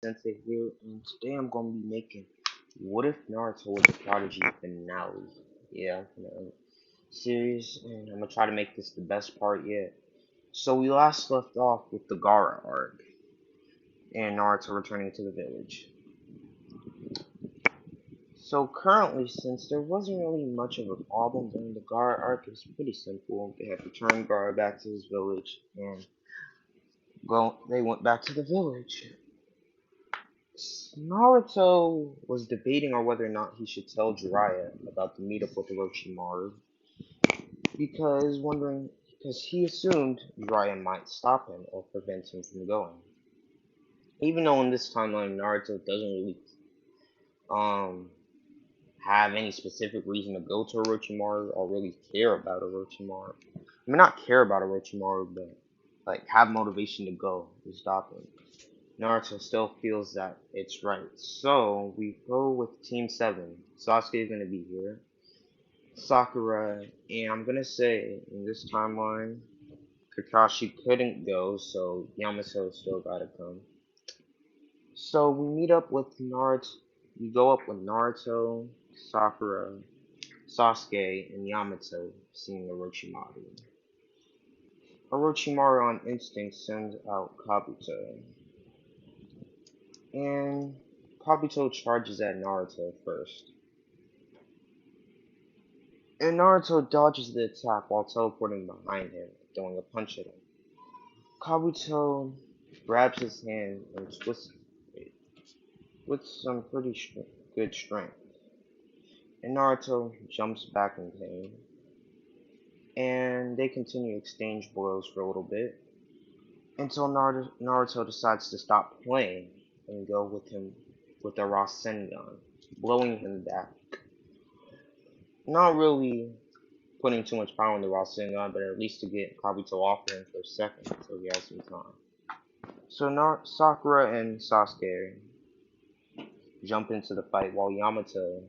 Sensei here, and today I'm going to be making What If Naruto was a Prodigy finale. Yeah, finale series, and I'm going to try to make this the best part yet. So we last left off with the Gara arc, and Naruto returning to the village. So currently, since there wasn't really much of a problem during the Gara arc, it was pretty simple. They had returned Gara back to his village, and they went back to the village. Naruto was debating on whether or not he should tell Jiraiya about the meetup with Orochimaru because he assumed Jiraiya might stop him or prevent him from going. Even though in this timeline Naruto doesn't really um have any specific reason to go to Orochimaru or really care about Orochimaru. I mean not care about Orochimaru but like have motivation to go to stop him. Naruto still feels that it's right. So we go with Team 7. Sasuke is going to be here. Sakura, and I'm going to say in this timeline, Kakashi couldn't go, so Yamato still got to come. So we meet up with Naruto. We go up with Naruto, Sakura, Sasuke, and Yamato seeing Orochimaru. Orochimaru on instinct sends out Kabuto. And Kabuto charges at Naruto first. And Naruto dodges the attack while teleporting behind him, throwing a punch at him. Kabuto grabs his hand and twists it with some pretty good strength. And Naruto jumps back in pain. And they continue to exchange blows for a little bit until Naruto decides to stop playing and go with him with a Rasengan, blowing him back. Not really putting too much power in the Rasengan, but at least to get Kabuto off him for a second so he has some time. So Sakura and Sasuke jump into the fight while Yamato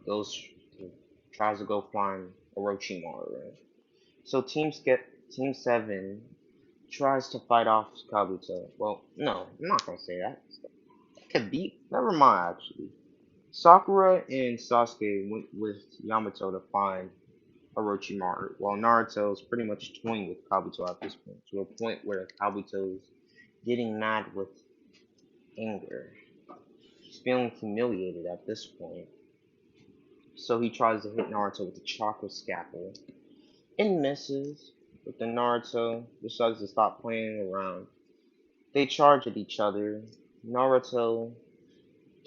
goes tries to go find Orochimaru. So Team 7 tries to fight off Kabuto. Well, no, I'm not gonna say that. That could be. Never mind, actually. Sakura and Sasuke went with Yamato to find Orochimaru, while Naruto's pretty much toying with Kabuto at this point, to a point where Kabuto's getting mad with anger. He's feeling humiliated at this point, so he tries to hit Naruto with the chakra scalpel and misses, but then Naruto decides to stop playing around. They charge at each other. Naruto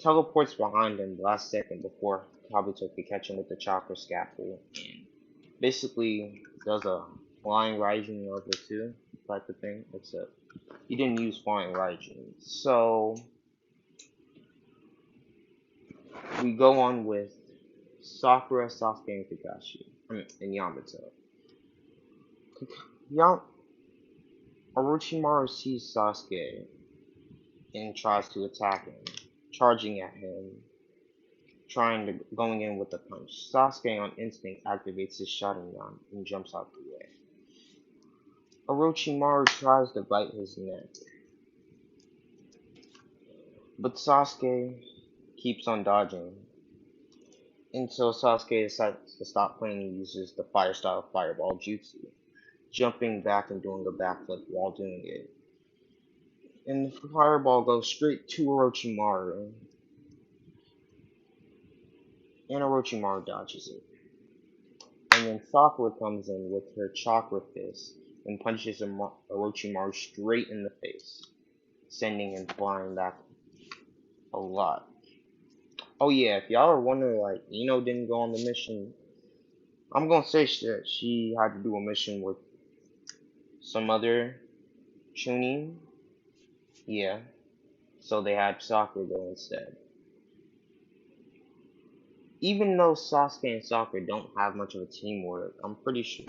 teleports behind him last second before Kabuto could catch him with the chakra scalpel and basically does a flying Raijin level 2 type of thing, except he didn't use flying Raijin. So we go on with Sakura, Sasuke, and Kakashi, and Yamato. Yam Orochimaru sees Sasuke and tries to attack him, charging at him, going in with a punch. Sasuke on instinct activates his Sharingan and jumps out the way. Orochimaru tries to bite his neck, but Sasuke keeps on dodging until Sasuke decides to stop playing and uses the fire style fireball jutsu, jumping back and doing a backflip while doing it. And the fireball goes straight to Orochimaru, and Orochimaru dodges it. And then Sakura comes in with her chakra fist and punches Orochimaru straight in the face, sending him flying back a lot. Oh yeah, if y'all are wondering, like, Ino didn't go on the mission, I'm gonna say that she had to do a mission with some other Chunin. Yeah, so they had Sakura go instead. Even though Sasuke and Sakura don't have much of a teamwork, I'm pretty sure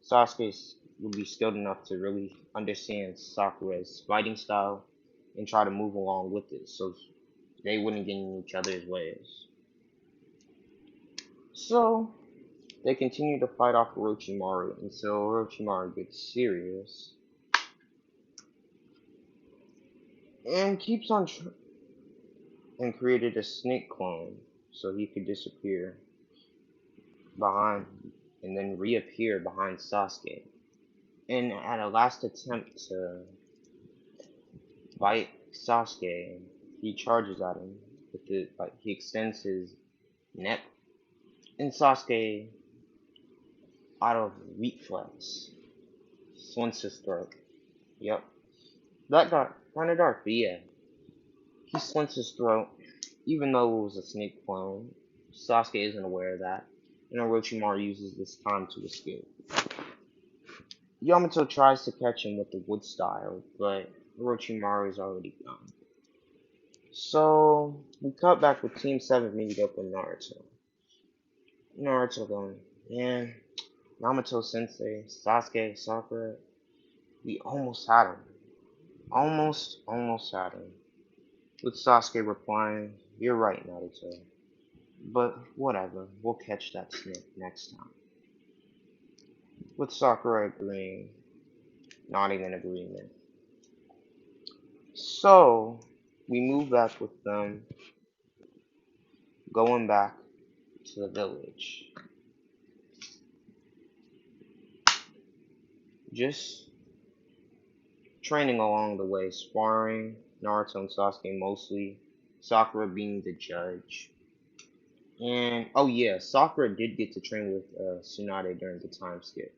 Sasuke would be skilled enough to really understand Sakura's fighting style and try to move along with it so they wouldn't get in each other's ways. So they continue to fight off Orochimaru until Orochimaru gets serious and keeps on and created a snake clone so he could disappear behind and then reappear behind Sasuke. And at a last attempt to bite Sasuke, he charges at him with it, like he extends his neck, and Sasuke, out of reflex, slits his throat. Yep, that got kind of dark, but yeah, he slits his throat, even though it was a snake clone. Sasuke isn't aware of that, and Orochimaru uses this time to escape. Yamato tries to catch him with the wood style, but Orochimaru is already gone. So we cut back with Team 7 meeting up with Naruto. Naruto going, man, Yamato Sensei, Sasuke, Sakura, we almost had him. Almost had him. With Sasuke replying, you're right, Naruto. But whatever, we'll catch that snake next time. With Sakura agreeing, nodding in agreement. So, we move back with them, going back to the village. Just training along the way, sparring, Naruto and Sasuke mostly, Sakura being the judge. And, oh yeah, Sakura did get to train with Tsunade during the time skip.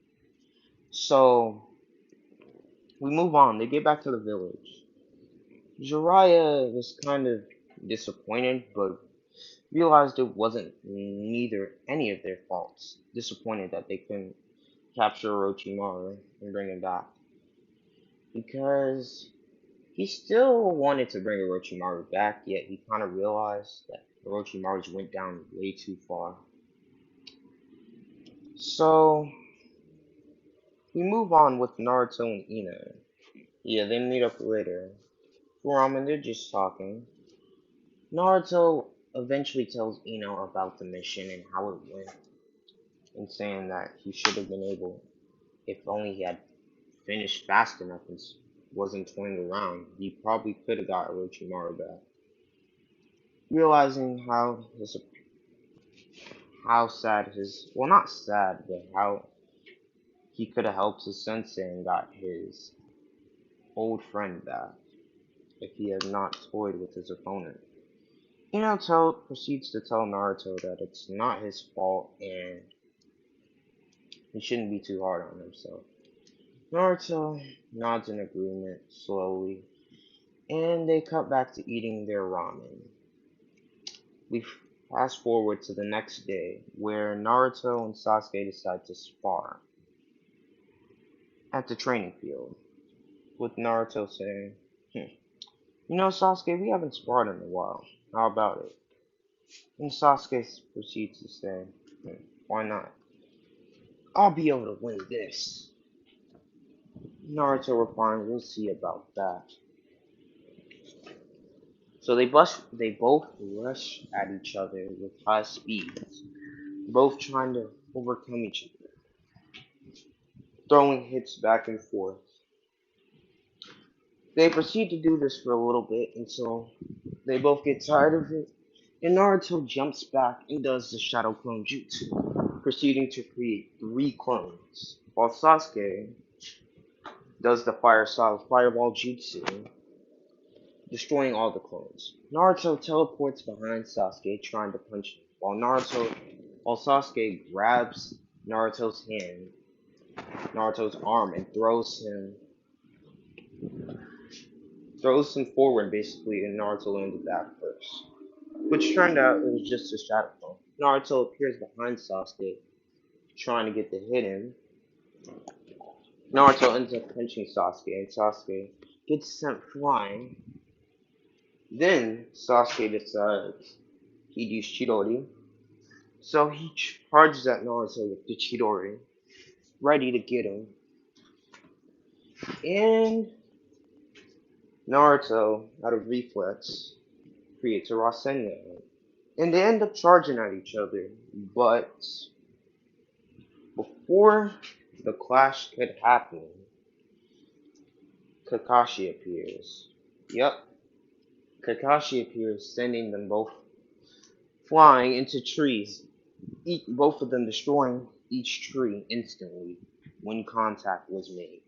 So, we move on. They get back to the village. Jiraiya was kind of disappointed, but realized it wasn't neither any of their faults. Disappointed that they couldn't capture Orochimaru and bring him back. Because he still wanted to bring Orochimaru back, yet he kind of realized that Orochimaru went down way too far. So, we move on with Naruto and Ino. Yeah, they meet up later. For Ramen, they're just talking. Naruto eventually tells Ino about the mission and how it went, and saying that he should have been able, if only he had finished fast enough and wasn't toying around, he probably could have got Orochimaru back. Realizing how sad his, well, not sad, but how he could have helped his sensei and got his old friend back if he had not toyed with his opponent. Proceeds to tell Naruto that it's not his fault and he shouldn't be too hard on himself. Naruto nods in agreement slowly, and they cut back to eating their ramen. We fast forward to the next day, where Naruto and Sasuke decide to spar at the training field, with Naruto saying, Sasuke, we haven't sparred in a while. How about it? And Sasuke proceeds to say, why not? I'll be able to win this. Naruto replying, we'll see about that. So they both rush at each other with high speeds, both trying to overcome each other, throwing hits back and forth. They proceed to do this for a little bit until they both get tired of it, and Naruto jumps back and does the Shadow Clone Jutsu, proceeding to create 3 clones, while Sasuke does the Fireball Jutsu, destroying all the clones. Naruto teleports behind Sasuke, trying to punch him, while Sasuke grabs Naruto's arm, and throws him forward basically, and Naruto landed back first. Which turned out it was just a shadow clone. Naruto appears behind Sasuke, trying to get the hit in. Naruto ends up punching Sasuke, and Sasuke gets sent flying. Then Sasuke decides he'd use Chidori, so he charges at Naruto with the Chidori, ready to get him. And Naruto, out of reflex, creates a Rasengan. And they end up charging at each other, but before the clash could happen, Kakashi appears. Yep, Kakashi appears, sending them both flying into trees, both of them destroying each tree instantly when contact was made.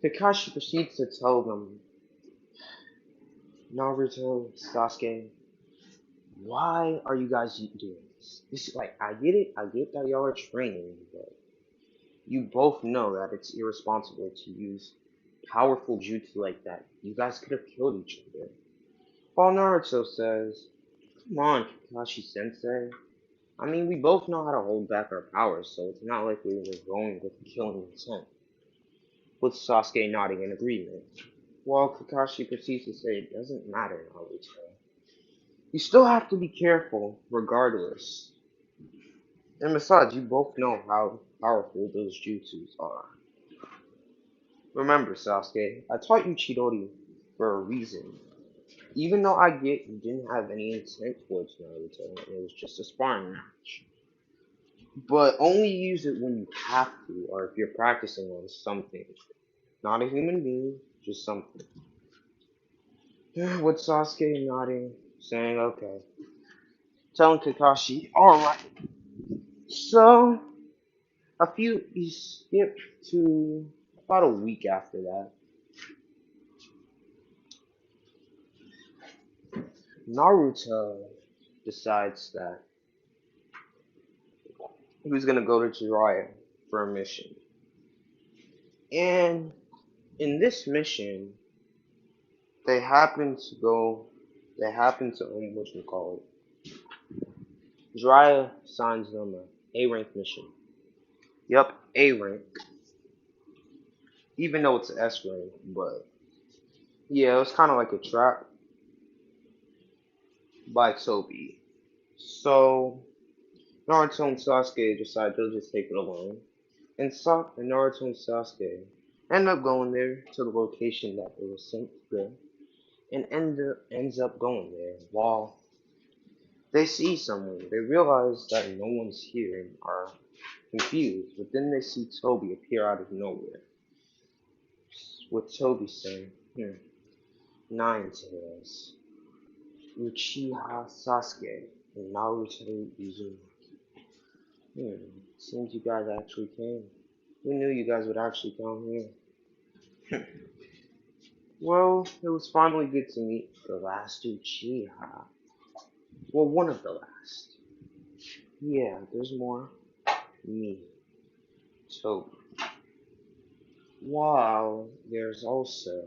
Kakashi proceeds to tell them, Naruto, Sasuke, why are you guys doing this? This is like, I get that y'all are training, but you both know that it's irresponsible to use powerful jutsu like that. You guys could have killed each other. While Naruto says, come on, Kakashi Sensei. I mean, we both know how to hold back our powers, so it's not like we were going with killing intent. With Sasuke nodding in agreement. While Kakashi proceeds to say, it doesn't matter, Naruto. You still have to be careful, regardless. And besides, you both know how powerful those jutsus are. Remember, Sasuke, I taught you Chidori for a reason. Even though I get you didn't have any intent towards Naruto, and it was just a sparring match. But only use it when you have to, or if you're practicing on something. Not a human being, just something. With Sasuke nodding, saying okay. Telling Kakashi, alright. So, you skip to about a week after that. Naruto decides that he was gonna go to Jiraiya for a mission. And in this mission, they happen to, whatchamacallit, Jiraiya signs them a A-rank mission. Yup, A rank. Even though it's S rank, but yeah, it was kind of like a trap by Toby. So Naruto and Sasuke decide they'll just take it alone, and Naruto and Sasuke end up going there to the location that they were sent to go, and ends up going there. While they see someone, they realize that no one's here and are confused. But then they see Toby appear out of nowhere, with Toby saying, Nine Tails, Uchiha Sasuke, and Naruto Uzumaki. Seems you guys actually came. We knew you guys would actually come here. Well, it was finally good to meet the last Uchiha. Well, one of the last. Yeah, there's more. Me, Toby. Wow, there's also.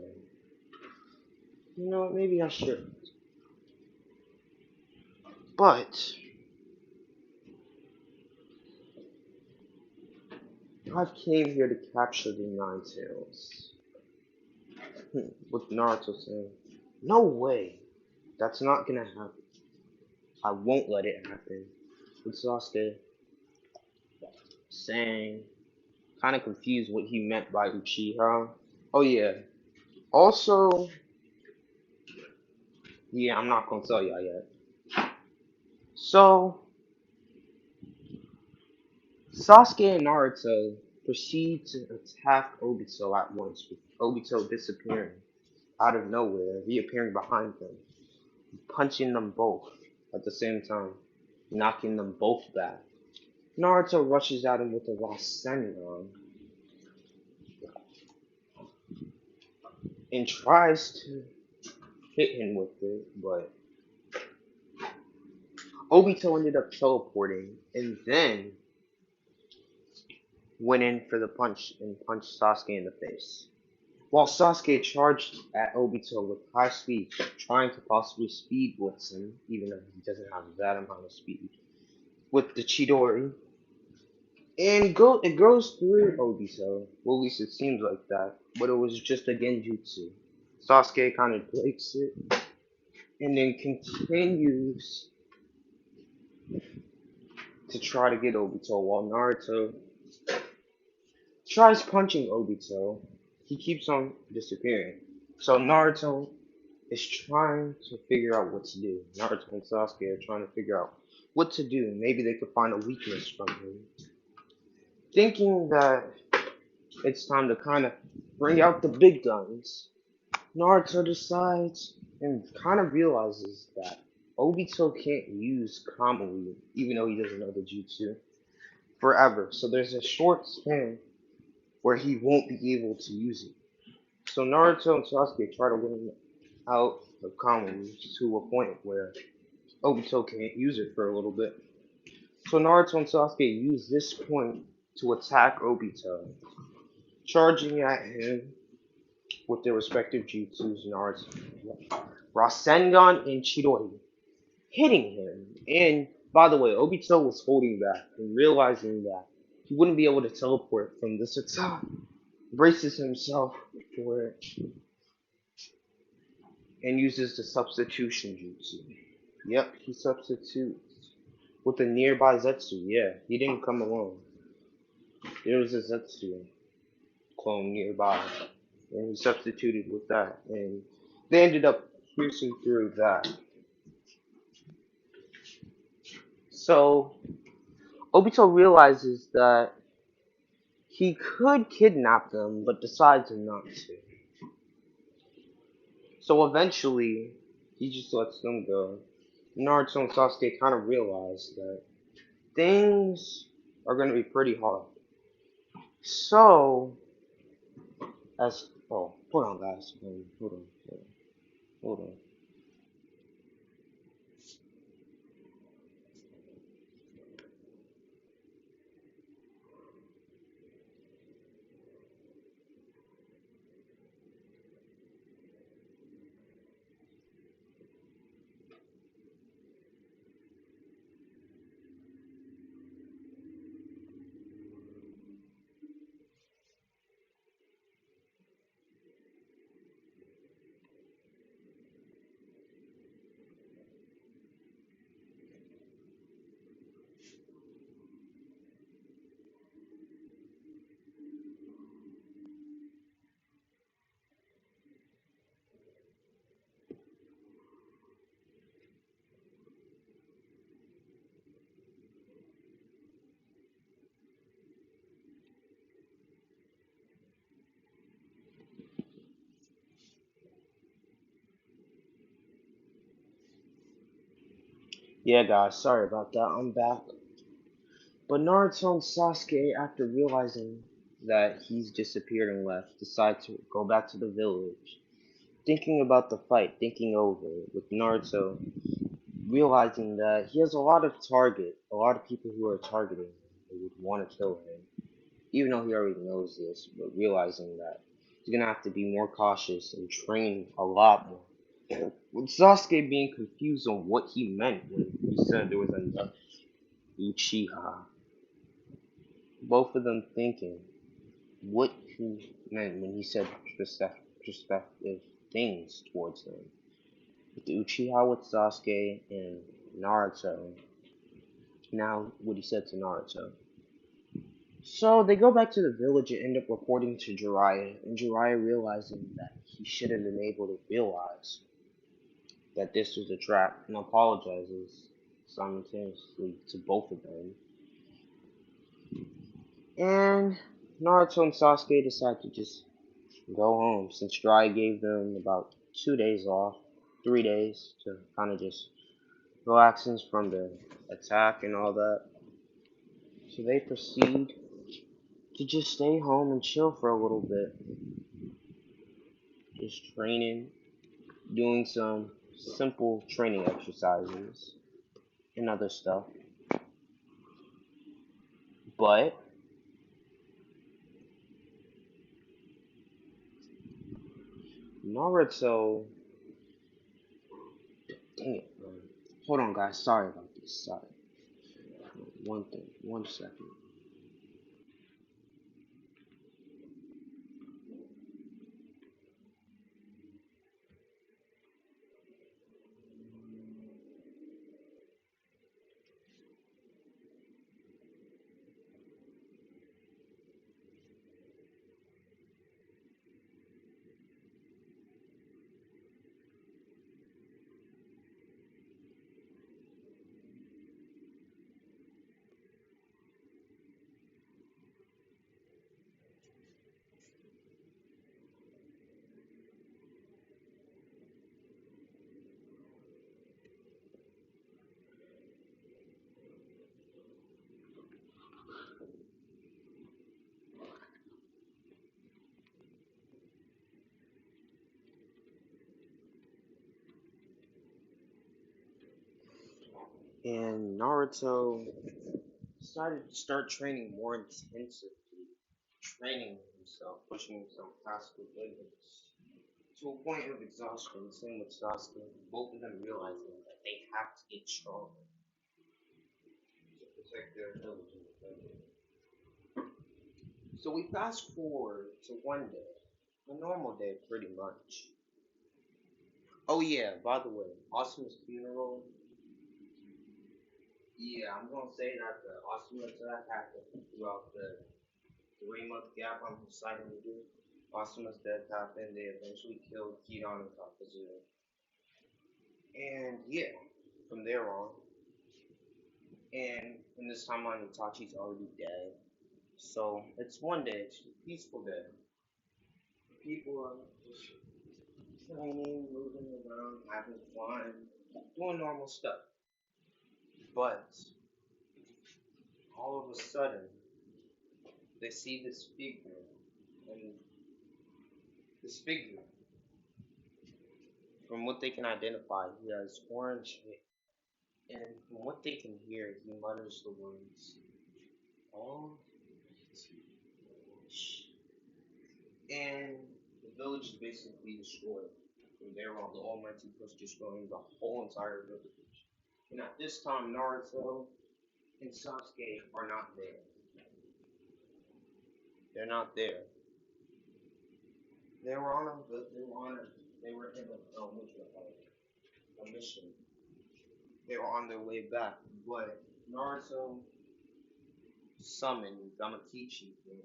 Maybe I shouldn't. But I came here to capture the Nine Tails. With Naruto saying, no way, that's not gonna happen. I won't let it happen. With Sasuke saying, kind of confused what he meant by Uchiha. Oh yeah. Also, yeah, I'm not gonna tell y'all yet. So, Sasuke and Naruto proceed to attack Obito at once, with Obito disappearing out of nowhere, reappearing behind them, punching them both at the same time, knocking them both back. Naruto rushes at him with a Rasengan and tries to hit him with it, but Obito ended up teleporting and then went in for the punch and punched Sasuke in the face. While Sasuke charged at Obito with high speed, trying to possibly speed blitz him, even though he doesn't have that amount of speed, with the Chidori. And it goes through Obito. Well, at least it seems like that. But it was just a genjutsu. Sasuke kind of breaks it, and then continues to try to get Obito, while Naruto tries punching Obito. He keeps on disappearing. So Naruto is trying to figure out what to do. Naruto and Sasuke are trying to figure out what to do. Maybe they could find a weakness from him. Thinking that it's time to kind of bring out the big guns, Naruto decides and kind of realizes that Obito can't use Kamui, even though he doesn't know the jutsu, forever. So there's a short span where he won't be able to use it. So Naruto and Sasuke try to win out of Kamui to a point where Obito can't use it for a little bit. So Naruto and Sasuke use this point to attack Obito, charging at him with their respective jutsus, Naruto, Rasengan and Chidori, hitting him. And by the way, Obito was holding back and realizing that he wouldn't be able to teleport from this attack, braces himself for it, and uses the substitution jutsu. Yep, he substitutes with a nearby Zetsu. Yeah, he didn't come alone. There was a Zetsu clone nearby, and he substituted with that, and they ended up piercing through that. So Obito realizes that he could kidnap them, but decides not to. So eventually, he just lets them go. Naruto and Sasuke kind of realize that things are going to be pretty hard. So, hold on, guys. Hold on. Yeah, guys, sorry about that. I'm back. But Naruto and Sasuke, after realizing that he's disappeared and left, decide to go back to the village, thinking about the fight, thinking over it, with Naruto realizing that he has a lot of people who are targeting him, who would want to kill him, even though he already knows this, but realizing that he's gonna have to be more cautious and train a lot more. With Sasuke being confused on what he meant when he said there was a Uchiha, both of them thinking what he meant when he said perspective things towards them. With the Uchiha with Sasuke and Naruto, now what he said to Naruto. So they go back to the village and end up reporting to Jiraiya, and Jiraiya realizing that he shouldn't have been able to realize that this was a trap and apologizes simultaneously to both of them. And Naruto and Sasuke decide to just go home since Jiraiya gave them about 2 days off, 3 days to kind of just relax from the attack and all that. So they proceed to just stay home and chill for a little bit, just training, doing some simple training exercises and other stuff. But Naruto, dang it, man. Hold on, guys. Sorry about this. Sorry. One thing. 1 second. And Naruto decided to start training more intensively, training himself, pushing himself past the limits to a point of exhaustion. Same with Sasuke, both of them realizing that they have to get stronger to protect their village and defend it. So we fast forward to one day, a normal day pretty much. Oh yeah, by the way, Asuma's funeral. Yeah, I'm gonna say that the Asuma attack happened throughout the 3 month gap I'm deciding to do. Asuma's death happened. They eventually killed Kidan and Kakuzu. And yeah, from there on. And in this timeline, Itachi's already dead. So it's one day, it's a peaceful day. People are just training, moving around, having fun, doing normal stuff. But all of a sudden, they see this figure, and this figure, from what they can identify, he has orange hair, and from what they can hear, he mutters the words, "All and the village is basically destroyed. From there on, the Almighty Push destroying the whole entire village. And at this time, Naruto and Sasuke are not there. They're not there. They were on they were in a mission. They were on their way back, but Naruto summoned Gamakichi and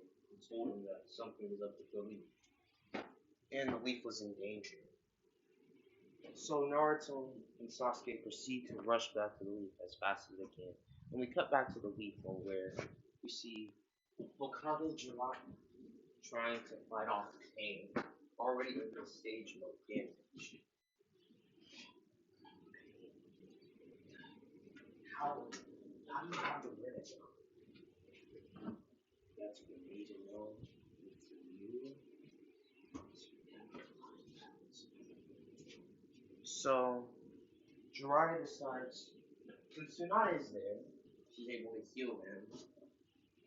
told him that something was up with the leaf, and the leaf was in danger. So Naruto and Sasuke proceed to rush back to the leaf as fast as they can. And we cut back to the leaf where we see Hokage Jiraiya trying to fight off Pain, already in the stage mode damage. How, how do you have the minute? That's what we need to know. It's you. So Jiraiya decides, since Tsunade is there, she's able to heal him,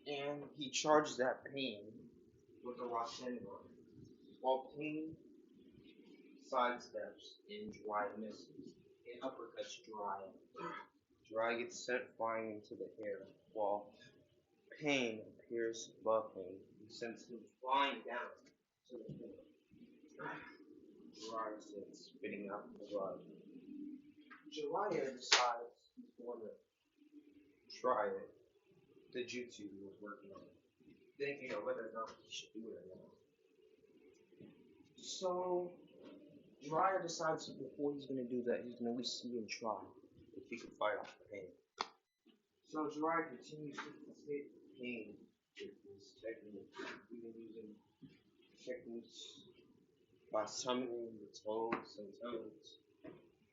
and he charges that Pain with a Rasengan. While Pain sidesteps and Jiraiya misses, and uppercuts Jiraiya. Jiraiya gets sent flying into the air, while Pain appears above him and sends him flying down to the floor. Jiraiya sits, spitting out the blood. Jiraiya decides he's going to try it. The jutsu he was working on, thinking of whether or not he should do it or not. So Jiraiya decides before he's going to do that, he's going to at least see and try if he can fight off Pain. So Jiraiya continues to hit Pain with his technique, even using techniques by summoning the toads and toads.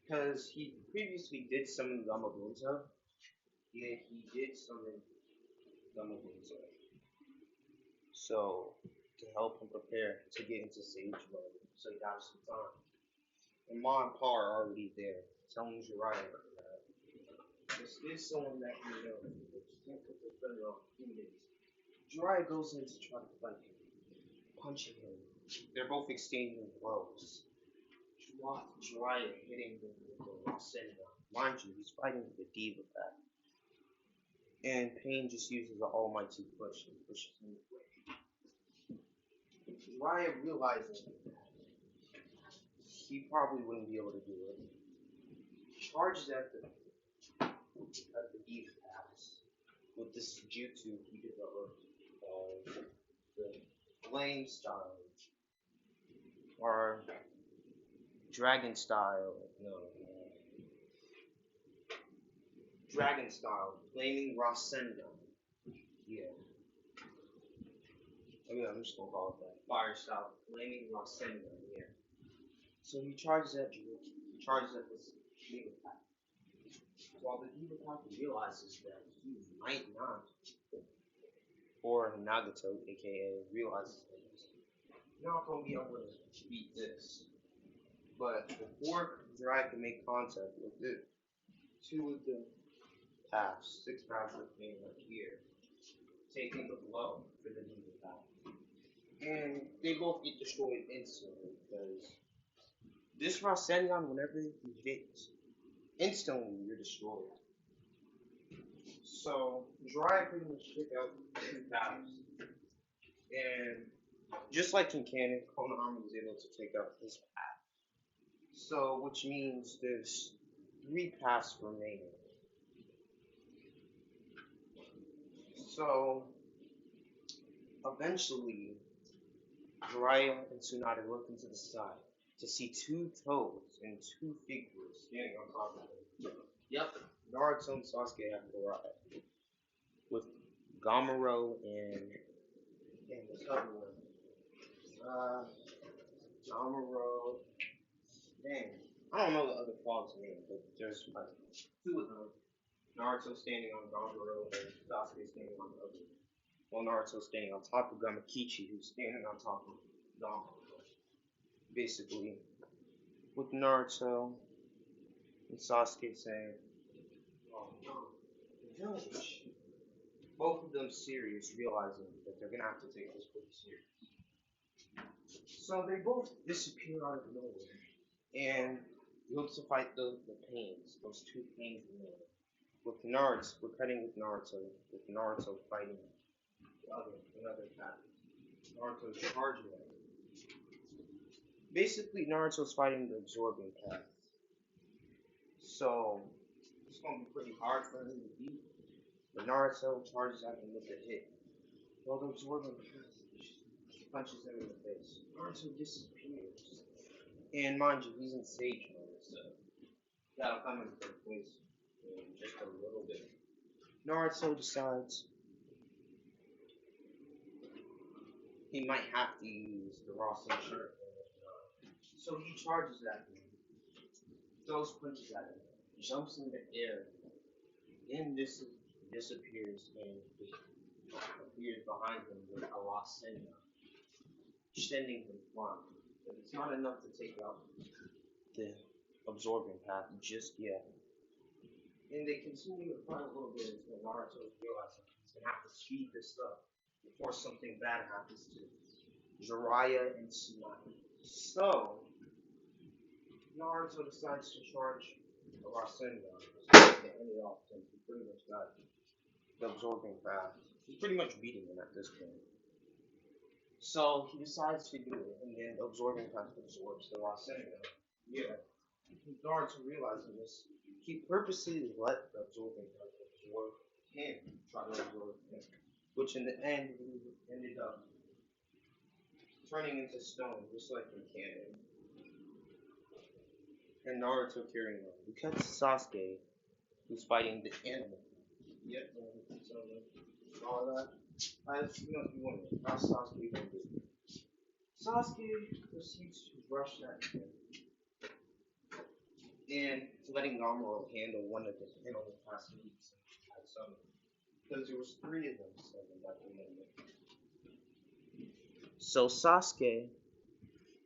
Because he previously did summon Gamabunta, yeah, he did summon Gamabunta. So, to help him prepare to get into Sage mode, so he got some time. And Ma and Pa are already there, telling Jiraiya that this is someone that you know, but you can't put the finger on who it is. Jiraiya goes in to try to fight him, punching him. They're both exchanging blows. Jiraiya hitting him with a Rasengan. Mind you, he's fighting with a diva back. And Pain just uses the almighty push and pushes him away. Jiraiya realizing he probably wouldn't be able to do it, charges at the diva pass with this jutsu he developed called the flame style or dragon style. No, dragon style, flaming Rasengan. Yeah. Oh yeah, I'm just gonna call it that. Fire style, flaming Rasengan. Yeah. So he charges at you. He charges at this Diva Pack. While the Diva Pack realizes that he might not, or Nagato, aka, realizes that he's not gonna be able to beat this. But before Jiraiya can make contact with it, two of the paths, 6 paths that came up here, taking the blow for the demon path. And they both get destroyed instantly because this Rasengan, whenever he hits, instantly you're destroyed. So Jiraiya pretty much took out 2 paths, and just like in canon, Konohama was able to take out his path. So which means there's 3 paths remaining. So eventually, Jiraiya and Tsunade look into the sky to see 2 toes and 2 figures standing on top of them. Yep, Naruto and Sasuke have arrived with Gamero and this other one. Gamero. Dang, I don't know the other frog's name, but there's like 2 of them. Naruto standing on Gamero and Sasuke standing on the other. Well, Naruto standing on top of Gamakichi, who's standing on top of Gamero. Basically, with Naruto and Sasuke saying, "Oh no, the village." Both of them serious, realizing that they're gonna have to take this pretty serious. So they both disappear out of nowhere and look to fight the pains, those 2 pains in there. With Naruto, we're cutting with Naruto fighting another path. Naruto's charging at him. Basically, Naruto's fighting the absorbing path. So it's gonna be pretty hard for him to beat. But Naruto charges at him with a hit. While the absorbing path punches him in the face. Naruto disappears. And mind you, he's in Sage mode, so that'll come into place in just a little bit. Naruto decides he might have to use the Rasen shirt. So he charges at him, throws punches at him, jumps in the air, then disappears and appears behind him with a Rasen, sending him flying. But it's not enough to take out the absorbing path just yet. And they continue to fight a little bit until Naruto realizes he's gonna have to speed this up before something bad happens to Jiraiya and Tsunade. So Naruto decides to charge the Rasengan to end it off since he pretty much got the absorbing path. He's pretty much beating him at this point. So he decides to do it, and then the absorbing path absorbs the Rasengan. Yeah. Naruto realizing this, he purposely let the absorbing path absorb him, try to absorb him, which in the end ended up turning into stone, just like in canon. And Naruto carrying on. We cut to Sasuke, who's fighting the animal. Yep, so all that. You must be wondering, how's Sasuke gonna do? Sasuke proceeds to rush at him and letting Gamero handle one of the animal past weeks at some, because there was 3 of them summoned at the moment. So Sasuke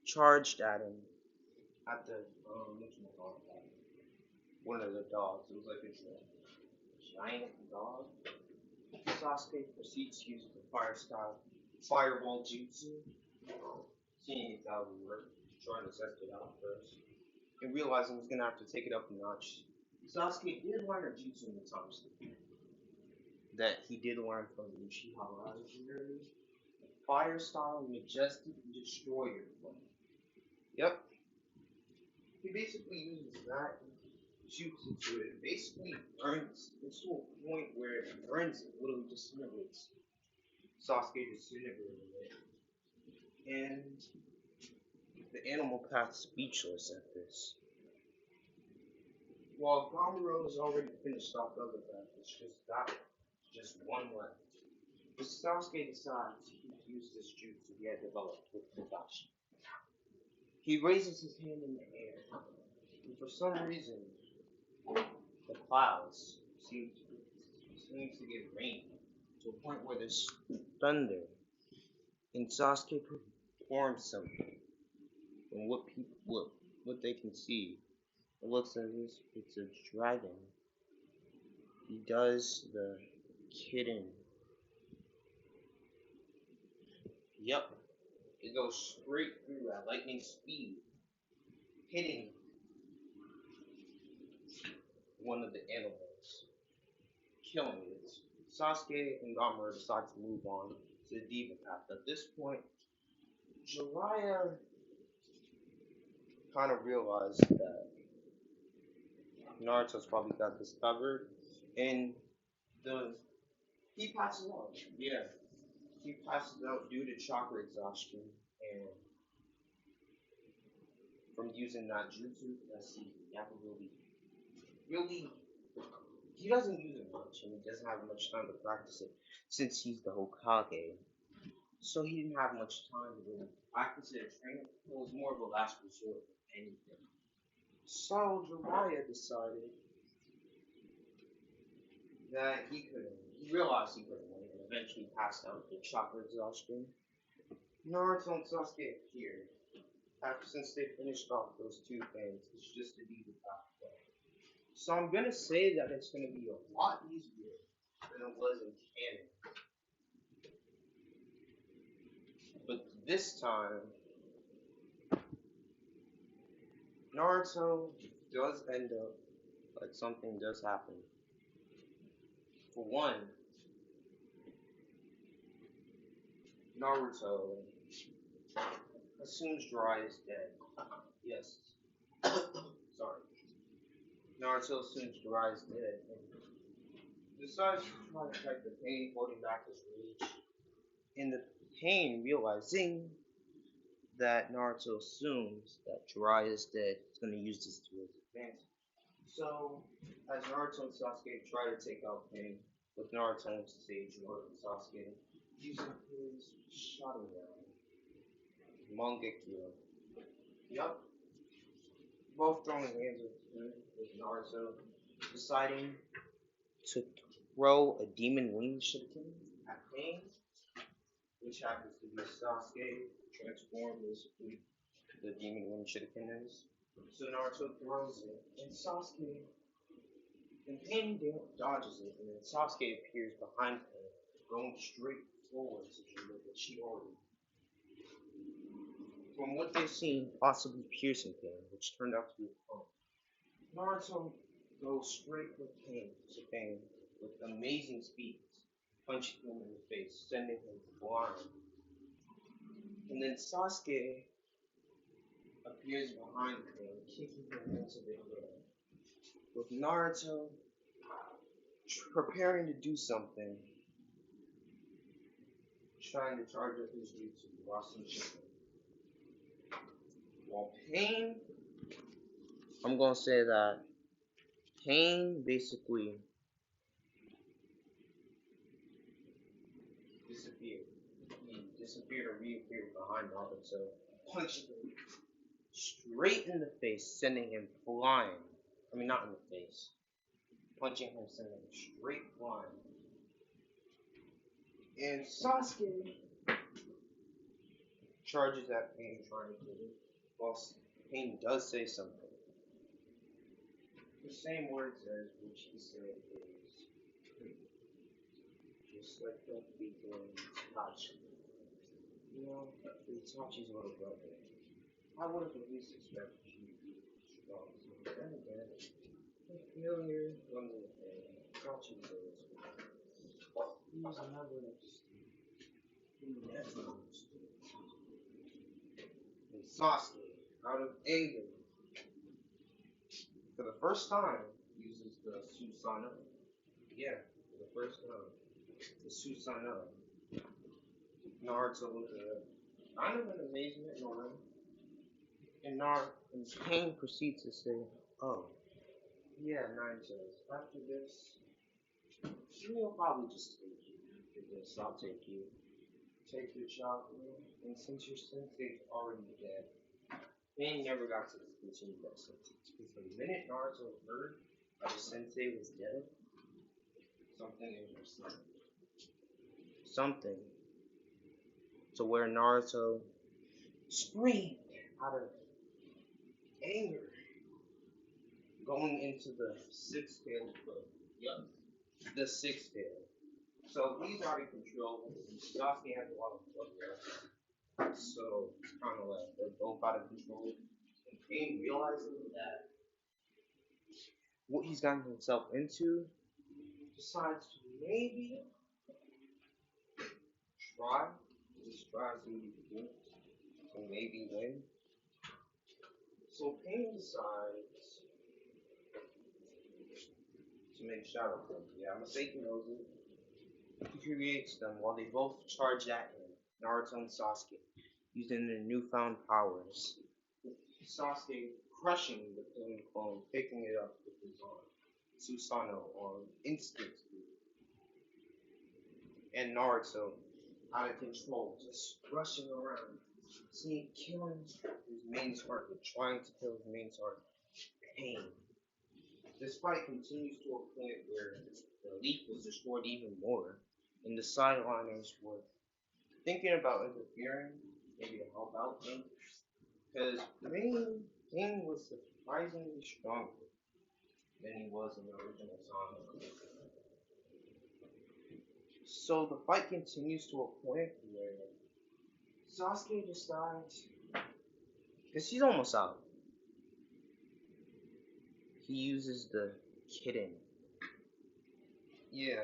charged at him at the one of the dogs. It was like a giant dog. Sasuke proceeds to use the fireball jutsu, seeing if that would work, trying to test it out first, and realizing he's gonna have to take it up a notch. Sasuke did learn a jutsu in the time skip that he did learn from Uchiha Legendary. Fire style majestic destroyer. Yep. He basically uses that jutsu to it. Basically burns it to a point where it burns it, literally disintegrates. Sasuke disintegrated it. And the animal path speechless at this. While Gamero has already finished off the other path, it's just one left. But Sasuke decides to use this jutsu he had developed with Kakashi. He raises his hand in the air, and for some reason, the clouds seems to get rain to a point where there's thunder, and Sasuke performs something. And what they can see, it looks as if it's a dragon. He does the kitten. Yep. It goes straight through at lightning speed, hitting one of the animals, killing it. Sasuke and Gamera decide to move on to the Diva Path. At this point, Jiraiya kind of realized that Naruto's probably got this covered, and the he passes out. Yeah, he passes out due to chakra exhaustion and from using that jutsu. Let's see, really, he doesn't use it much, and he doesn't have much time to practice it since he's the Hokage. So he didn't have much time to really practice it or train it. It was more of a last resort than anything. So Jiraiya decided that he realized he couldn't win and eventually passed out due to chakra exhaustion. Naruto and Sasuke appeared. After since they finished off those two things, it's just to be the top play. So I'm gonna say that it's gonna be a lot easier than it was in canon. But this time, Naruto does end up like something does happen. For one, Naruto assumes Jiraiya is dead. Yes. Sorry. Naruto assumes Jiraiya is dead and decides to try to fight the pain, holding back his rage. In the pain, realizing that Naruto assumes that Jiraiya is dead, he's going to use this to his advantage. So, as Naruto and Sasuke try to take out Pain, with Naruto on stage, Naruto and Sasuke using his Sharingan, Mangekyo. Yup, both throwing hands with Naruto, deciding to throw a demon wing shuriken at Pain, which happens to be Sasuke transformed basically the demon wing shuriken is. So Naruto throws it, and Sasuke and Pain dodges it, and then Sasuke appears behind him, going straight forward to Shiori. From what they've seen, possibly piercing Pain, which turned out to be a clone. Naruto goes straight for Pain with amazing speed, punching him in the face, sending him flying. And then Sasuke appears behind Pain, kicking him into the air. With Naruto preparing to do something, trying to charge up his jutsu, Rasen Shiken. While Pain, I'm gonna say that Pain basically disappeared. He disappeared or reappeared behind Naruto, punching him straight in the face, sending him flying. I mean, not in the face. Punching him, sending him straight flying. And Sasuke charges at Pain, trying to kill him. While Pain does say something. The same words as which he said is just like that people in Itachi. You know, Itachi's little brother. I would have at least expected you to be strong. But then again, failure runs in the family. Itachi goes. He was never understood. He never understood. And Sasuke, out of anger, for the first time, uses the Susanoo. Yeah, for the first time. The Susanoo. Naruto looked at it. Kind of in amazement in a way. And Pain proceeds to say, "Oh, yeah, Nine says, after this, we'll probably just take you. After this, I'll take you. Take your chakra, and since your sensei's already dead, Pain never got to continue that sentence. Because the minute Naruto heard that his sensei was dead, something interesting. Something to where Naruto screamed out of anger, going into the six-tailed foot. Yup. the sixth tail. So he's out of control. Sasuke has a lot of blood left. So it's kind of like they're both out of control. And Pain realizing that what he's gotten himself into, decides to maybe try. Just try to see what he can do. So maybe win. So Pain decides to make Shadow Clone. Yeah, Masaki knows it. He creates them while they both charge at him, Naruto and Sasuke, using their newfound powers. Sasuke crushing the Pain Clone, picking it up with his arm. Susanoo on instant speed. And Naruto out of control, just rushing around, killing his main target, trying to kill his main target, Pain. This fight continues to a point where the leaf was destroyed even more, and the sideliners were thinking about interfering, maybe to help out Pain, because Pain was surprisingly stronger than he was in the original Sonic. So the fight continues to a point where Sasuke decides, because he's almost out, he uses the kitten. Yeah,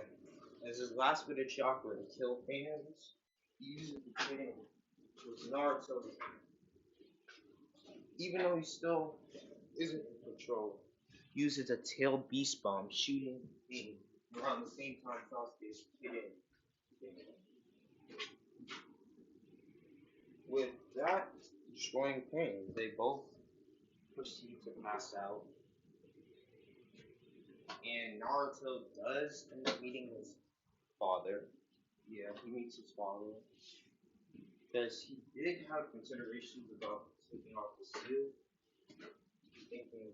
as his last bit of chakra to kill Pain's, he uses the kitten with Naruto, even though he still isn't in control, uses a tail beast bomb, shooting Pain around the same time Sasuke's kitten. With that destroying Pain, they both proceed to pass out, and Naruto does end up meeting his father. Yeah, he meets his father because he did have considerations about taking off the seal, thinking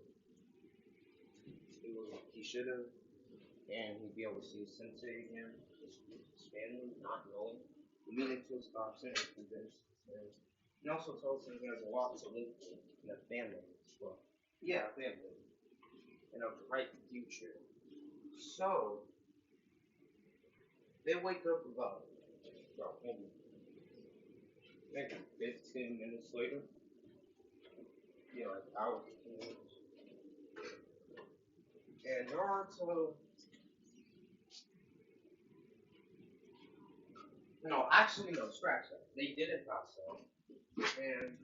he should have, and he'd be able to see his sensei again, his family, not knowing. Minato stops him and convinces him, and also tells him he has a lot to live for in a family as well. Yeah, family, and a bright future. So they wake up about maybe 15 minutes later. Yeah, like hour 15 minutes. And Naruto, no, actually no, scratch that. They didn't pass out. And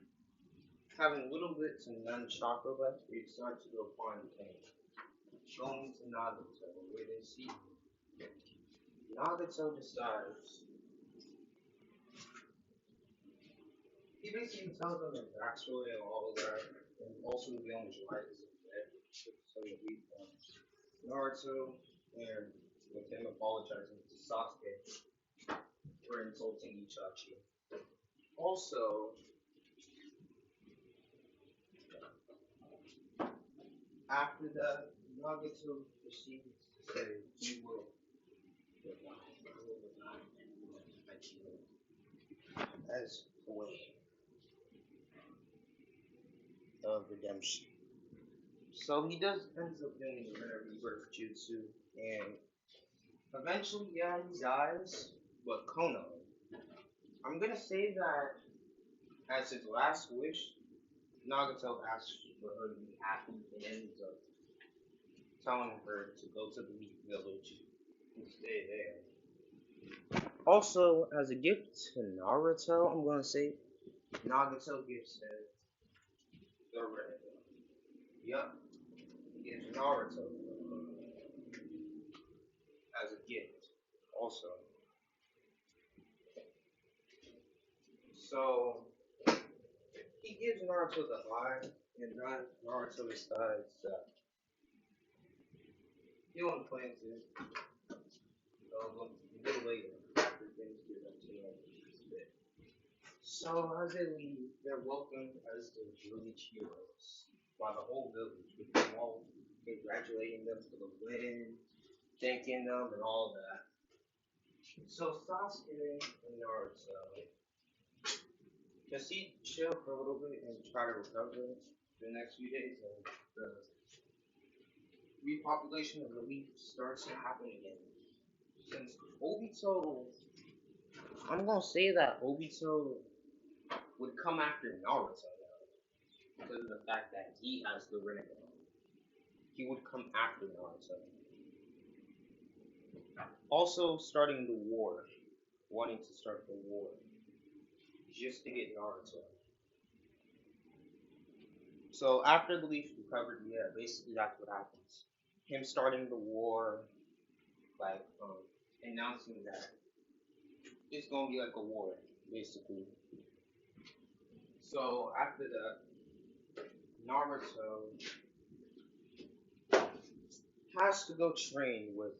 having little bit to none chakra left, they decide to go find Pain. Going to Nagato, where they see Nagato decides. He basically tells them their backstory and all of that, and also revealing why he's dead, so he leaves them. Naruto, and with him apologizing to Sasuke for insulting Itachi. Also, after that, Nagato proceeds to say he will as a way of redemption. So he does ends up doing the Rare Rebirth Jutsu, and eventually, yeah, he dies, but Kono. I'm gonna say that as his last wish, Nagato asks for her to be happy and ends up telling her to go to the Leaf Village and stay there. Also, as a gift to Naruto, I'm gonna say Nagato gives him the red. Yup, he gives Naruto as a gift. Also, so he gives Naruto the eye, and Naruto decides that he won't plan to. A little later, after things get up to a bit. So as they leave, they're welcomed as the village heroes by the whole village, with them all congratulating them for the win, thanking them, and all that. So Sasuke and Naruto, does he chill for a little bit and try to recover the next few days? And repopulation of the leaf starts to happen again. Since Obito, I'm gonna say that Obito would come after Naruto now because of the fact that he has the Rinnegan. He would come after Naruto. Also, starting the war, wanting to start the war just to get Naruto. So after the leaf recovered, yeah, basically that's what happens. Him starting the war, like announcing that it's gonna be like a war, basically. So after that, Naruto has to go train with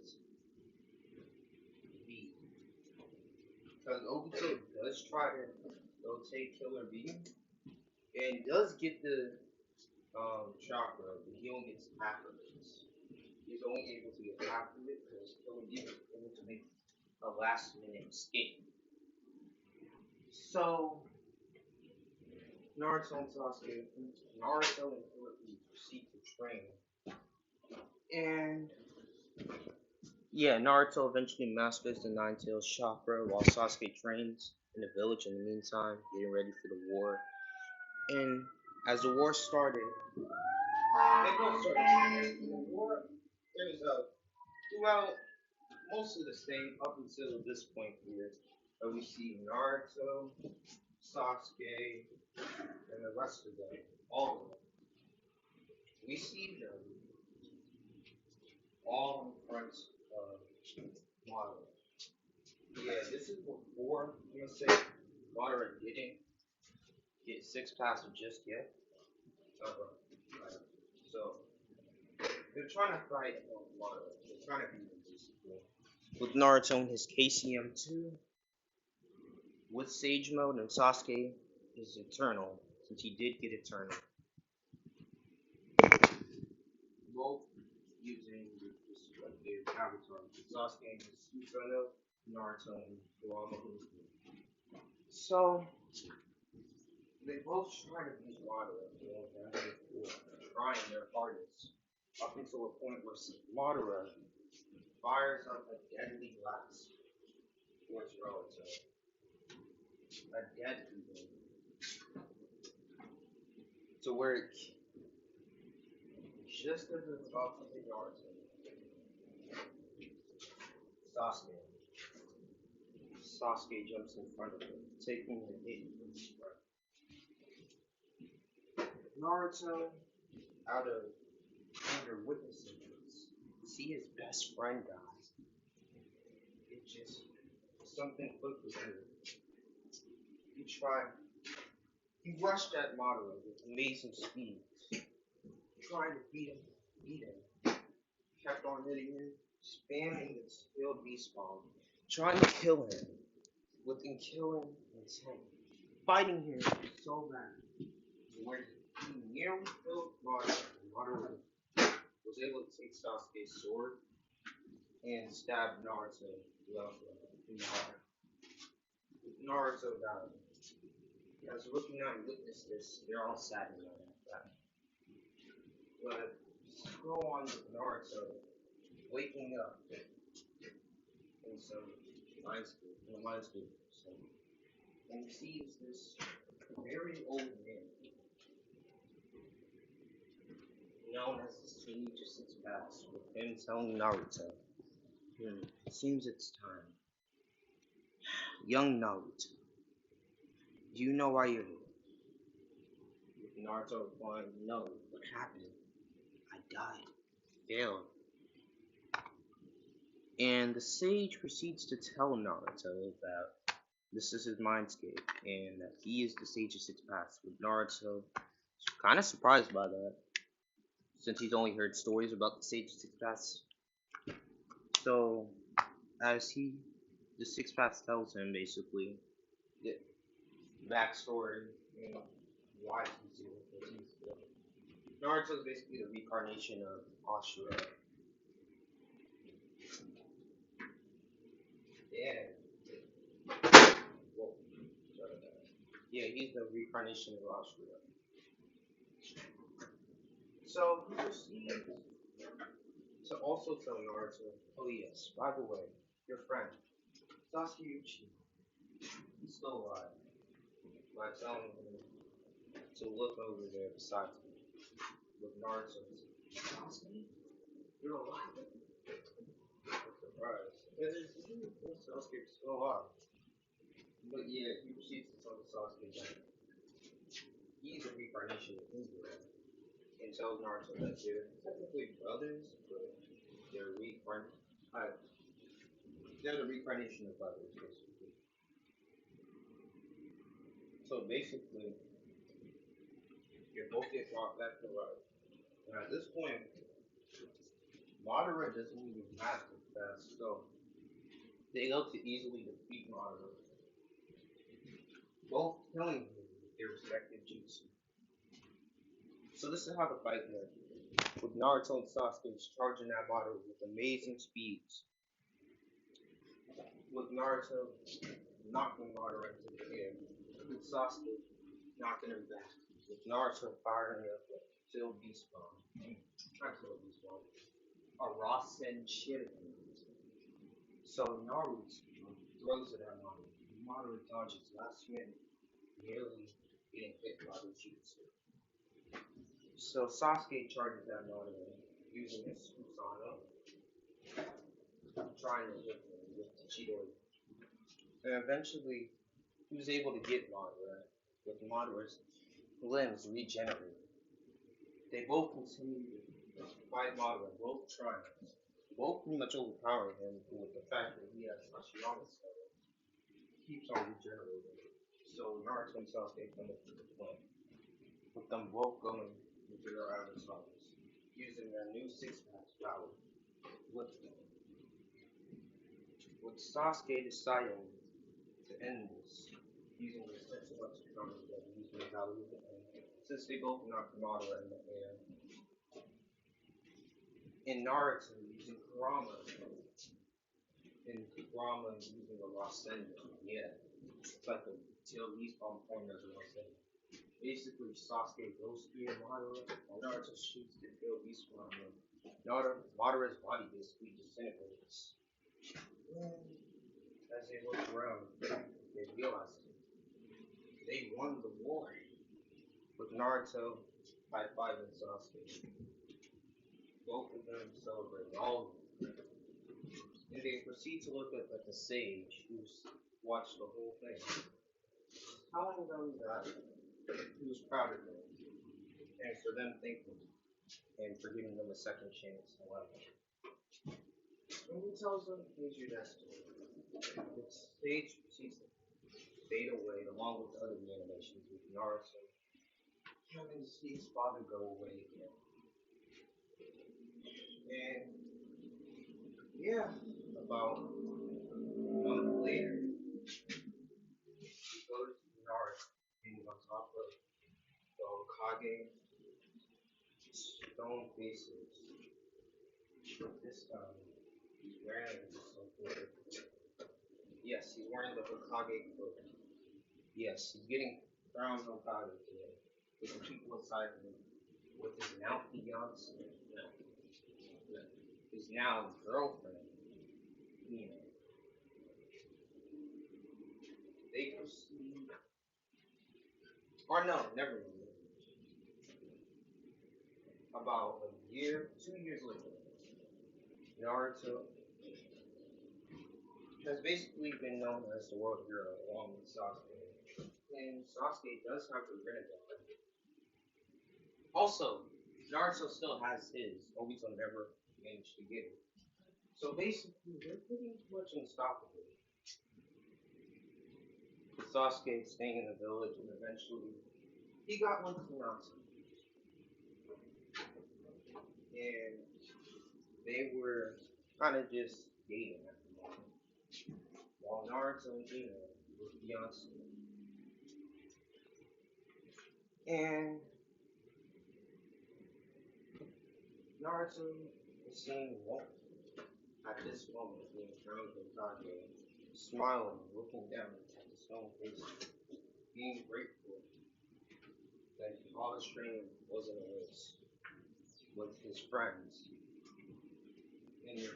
B because Obito does try to go take Killer B and does get the chakra, but he only gets half of it. He's only able to get half of it because Killer B was able to make a last minute escape. So Naruto and Sasuke, Naruto and Killer B proceed to train, and yeah, Naruto eventually masters the Nine Tails chakra while Sasuke trains in the village in the meantime, getting ready for the war. And as the war started, they both started training. The war is throughout mostly the same up until this point here, where we see Naruto, Sasuke, and the rest of them, all of them. We see them all in front of Madara. Yeah, this is before I'm gonna say Madara didn't get six passes just yet. So they're trying to fight Madara. They're trying to beat him basically. With Naruto in his KCM2, with Sage Mode, and Sasuke is Eternal, since he did get Eternal. Both using this like their avatar. Sasuke and his Eternal, Naruto and Kurama. So they both try to beat Madara, trying their hardest, up until a point where Madara fires up a deadly blast towards Naruto. A deadly one. To where it, just as it's about to hit Naruto, Sasuke. Sasuke jumps in front of him, taking the hit from his front. Naruto, out of anger, witnessing this, see his best friend die. It just something clicked with him. He tried. He rushed at Madara with amazing speed, trying to beat him. Kept on hitting him, spamming the skilled beast bomb, trying to kill him with killing intent, fighting him so bad where he nearly killed Madara. Madara was able to take Sasuke's sword and stab Naruto in the heart. Naruto died. As looking out and witness this, they're all saddened by that. But scroll on with Naruto waking up in some mind school, and he sees this very old man known as the Sage of Six Paths, with him telling Naruto, it seems it's time. Young Naruto, do you know why you're here? With Naruto replying, no, what happened? I died. Failed. And the sage proceeds to tell Naruto that this is his mindscape and that he is the Sage of Six Paths. With Naruto kind of surprised by that, since he's only heard stories about the Sage of Six Paths. So, as the Six Paths tells him basically the backstory, why he's here, because Naruto is basically the reincarnation of Ashura. Yeah. Whoa. Yeah, he's the reincarnation of Ashura. So he proceeds to also tell Naruto, oh yes, by the way, your friend, Sasuke Uchiha, he's still alive, by telling him to look over there beside him, with Naruto. Sasuke, you're alive? Surprise. Sasuke's still alive. But yeah, he proceeds to tell Sasuke that he's a reincarnation of Indra, and tells Naruto that they're technically brothers, but they're reincarnate. Uh, they're the reincarnation of brothers, basically. So basically, they both get brought back to life. And at this point, Madara doesn't even have to fast, so they look to easily defeat Madara, both killing him with their respective jutsu. So this is how the fight went, with Naruto and Sasuke charging at Madara with amazing speeds, with Naruto knocking Madara into the air, with Sasuke knocking him back, with Naruto firing up a Till Beast Bomb, not Till Beast Bomb, a Rasen Shuriken. So Naruto throws it at Madara. Madara dodges last minute, nearly getting hit by the jutsu. So Sasuke charges at Naruto using his Susanoo, trying to hit him with the Chidori. And eventually, he was able to get Madara, with Madara's limbs regenerated. They both continued to fight Madara, both trying. Both pretty much overpowering him with the fact that he has Hashirama Stone. Keeps on regenerating. So Naruto and Sasuke come up with a plan, with them both going into their avatars, using their new six-pack power with them. With Sasuke deciding to end this, using the essential electronic that he used mentality to end, since they both knocked Madara in the air. In Naruto using Kurama, and Kurama using a Rasengan, yeah. It's like a till he's on point as a Rasengan. Basically, Sasuke goes through Madara, and Naruto shoots the kill beast from him. Madara's body basically disintegrates. And as they look around, they realize they won the war. With Naruto high-fiving Sasuke. Both of them celebrate all of them. And they proceed to look at the sage who's watched the whole thing, telling them that he was proud of them, and for them thanking him, and for giving them a second chance in life. And he tells them, here's your destiny. The sage proceeds to fade away along with the other reanimations with Naruto having to see his father go away again. And yeah, about a month later, he goes to Naruto being on top of the Kage stone faces. But this time, he's wearing something. Yes, he's wearing the Hokage cloak. Yes, he's getting crowned Hokage today. With the people inside him, with his now fiance, no, no, his now girlfriend, you know, they proceed, or no, never mind. About a year, 2 years later, Naruto has basically been known as the world hero along with Sasuke. And Sasuke does have the Rinnegan. Also, Naruto still has his, Obito never managed to get it. So basically, they're pretty much unstoppable. With Sasuke staying in the village, and eventually he got one to Naruto. And they were kind of just dating at the moment. While Naruto and Hina were fiancé. And Naruto is seeing what at this moment being crowned Hokage, smiling, looking down at his own face, being grateful that all his training wasn't a waste with his friends. and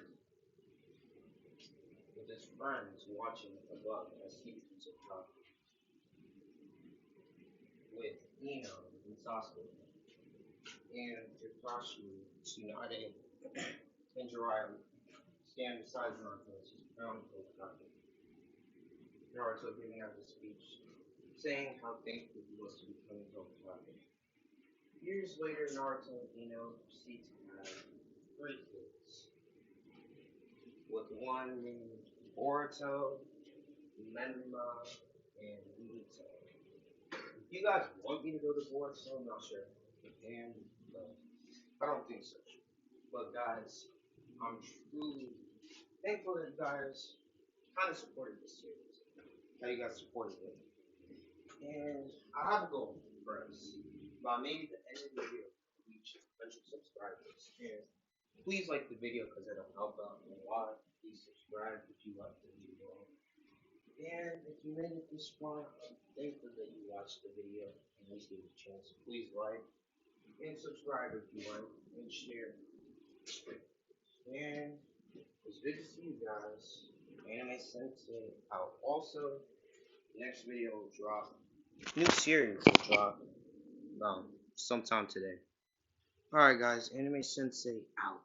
with his friends watching above as he drinks a cup with Ino and Sasuke, and Kakashi, Tsunade, and Jiraiya stand beside Naruto as he's crowned Hokage. Naruto giving out his speech, saying how thankful he was to become Hokage. Years later, Naruto and Ino proceed to have three kids, with one named Boruto, Menma, and Nito. If you guys want me to go to Boruto, I'm not sure. And but I don't think so. But guys, I'm truly thankful that you guys kind of supported this series. How you guys supported it. And I have a goal for us. By maybe the end of the video, reach 100 subscribers. And please like the video because it'll help out a lot. Please subscribe if you like the video. And if you made it this far, I'm thankful that you watched the video and at least gave it a chance. Please like and subscribe if you like and share. And it's good to see you guys. Anime Sensei out. Also, next video will drop. New series will drop sometime today. Alright guys, Anime Sensei out.